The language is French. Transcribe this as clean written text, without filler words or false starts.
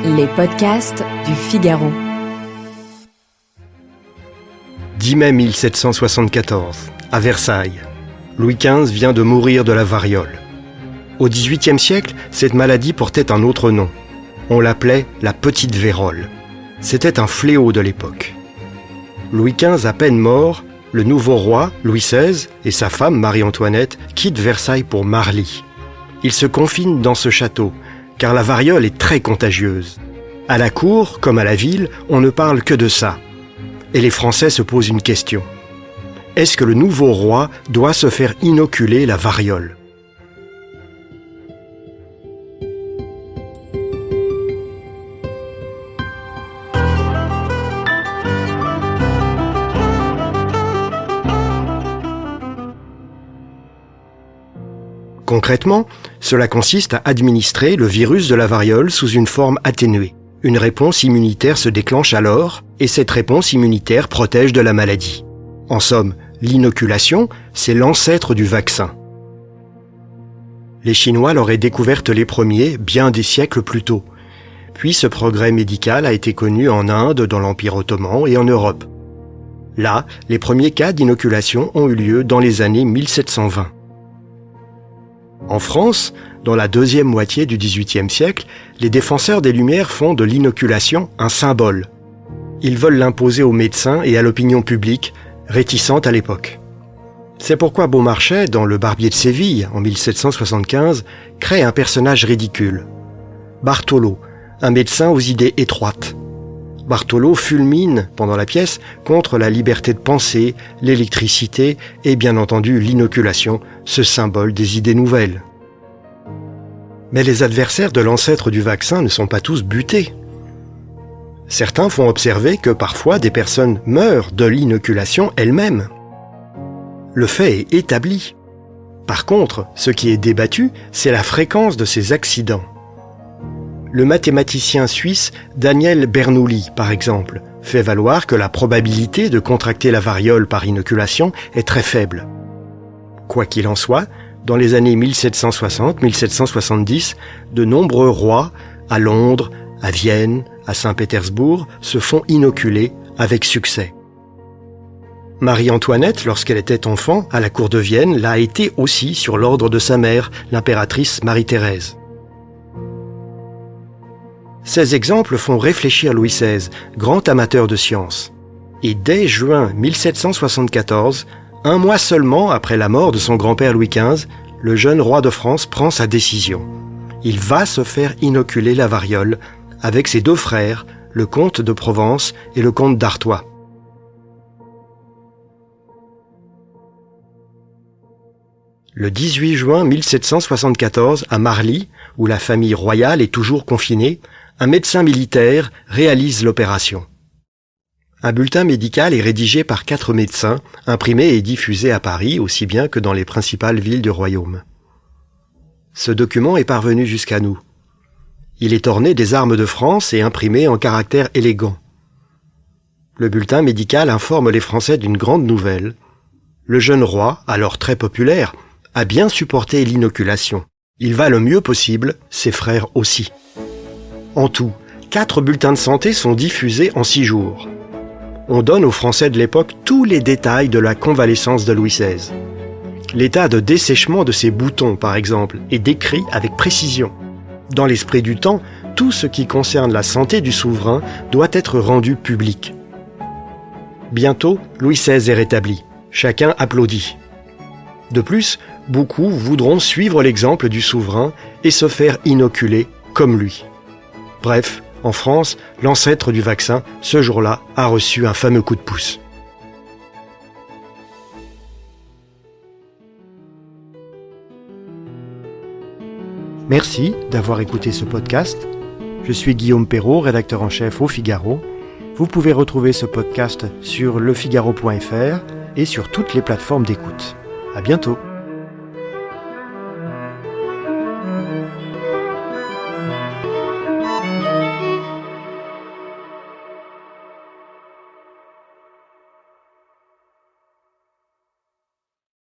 Les podcasts du Figaro. 10 mai 1774, à Versailles. Louis XV vient de mourir de la variole. Au XVIIIe siècle, cette maladie portait un autre nom. On l'appelait la petite vérole. C'était un fléau de l'époque. Louis XV à peine mort, le nouveau roi, Louis XVI, et sa femme Marie-Antoinette quittent Versailles pour Marly. Ils se confinent dans ce château, car la variole est très contagieuse. À la cour, comme à la ville, on ne parle que de ça. Et les Français se posent une question. Est-ce que le nouveau roi doit se faire inoculer la variole ? Concrètement, cela consiste à administrer le virus de la variole sous une forme atténuée. Une réponse immunitaire se déclenche alors, et cette réponse immunitaire protège de la maladie. En somme, l'inoculation, c'est l'ancêtre du vaccin. Les Chinois l'auraient découverte les premiers, bien des siècles plus tôt. Puis ce progrès médical a été connu en Inde, dans l'Empire ottoman et en Europe. Là, les premiers cas d'inoculation ont eu lieu dans les années 1720. En France, dans la deuxième moitié du XVIIIe siècle, les défenseurs des Lumières font de l'inoculation un symbole. Ils veulent l'imposer aux médecins et à l'opinion publique, réticente à l'époque. C'est pourquoi Beaumarchais, dans Le Barbier de Séville, en 1775, crée un personnage ridicule. Bartholo, un médecin aux idées étroites. Bartholo fulmine, pendant la pièce, contre la liberté de penser, l'électricité et bien entendu l'inoculation, ce symbole des idées nouvelles. Mais les adversaires de l'ancêtre du vaccin ne sont pas tous butés. Certains font observer que parfois des personnes meurent de l'inoculation elles-mêmes. Le fait est établi. Par contre, ce qui est débattu, c'est la fréquence de ces accidents. Le mathématicien suisse Daniel Bernoulli, par exemple, fait valoir que la probabilité de contracter la variole par inoculation est très faible. Quoi qu'il en soit, dans les années 1760-1770, de nombreux rois, à Londres, à Vienne, à Saint-Pétersbourg, se font inoculer avec succès. Marie-Antoinette, lorsqu'elle était enfant, à la cour de Vienne, l'a été aussi sur l'ordre de sa mère, l'impératrice Marie-Thérèse. Ces exemples font réfléchir Louis XVI, grand amateur de science. Et dès juin 1774, un mois seulement après la mort de son grand-père Louis XV, le jeune roi de France prend sa décision. Il va se faire inoculer la variole avec ses deux frères, le comte de Provence et le comte d'Artois. Le 18 juin 1774, à Marly, où la famille royale est toujours confinée, un médecin militaire réalise l'opération. Un bulletin médical est rédigé par 4 médecins, imprimé et diffusé à Paris, aussi bien que dans les principales villes du royaume. Ce document est parvenu jusqu'à nous. Il est orné des armes de France et imprimé en caractères élégants. Le bulletin médical informe les Français d'une grande nouvelle. Le jeune roi, alors très populaire, a bien supporté l'inoculation. Il va le mieux possible, ses frères aussi. En tout, 4 bulletins de santé sont diffusés en 6 jours. On donne aux Français de l'époque tous les détails de la convalescence de Louis XVI. L'état de dessèchement de ses boutons, par exemple, est décrit avec précision. Dans l'esprit du temps, tout ce qui concerne la santé du souverain doit être rendu public. Bientôt, Louis XVI est rétabli. Chacun applaudit. De plus, beaucoup voudront suivre l'exemple du souverain et se faire inoculer comme lui. Bref, en France, l'ancêtre du vaccin, ce jour-là, a reçu un fameux coup de pouce. Merci d'avoir écouté ce podcast. Je suis Guillaume Perrault, rédacteur en chef au Figaro. Vous pouvez retrouver ce podcast sur lefigaro.fr et sur toutes les plateformes d'écoute. À bientôt.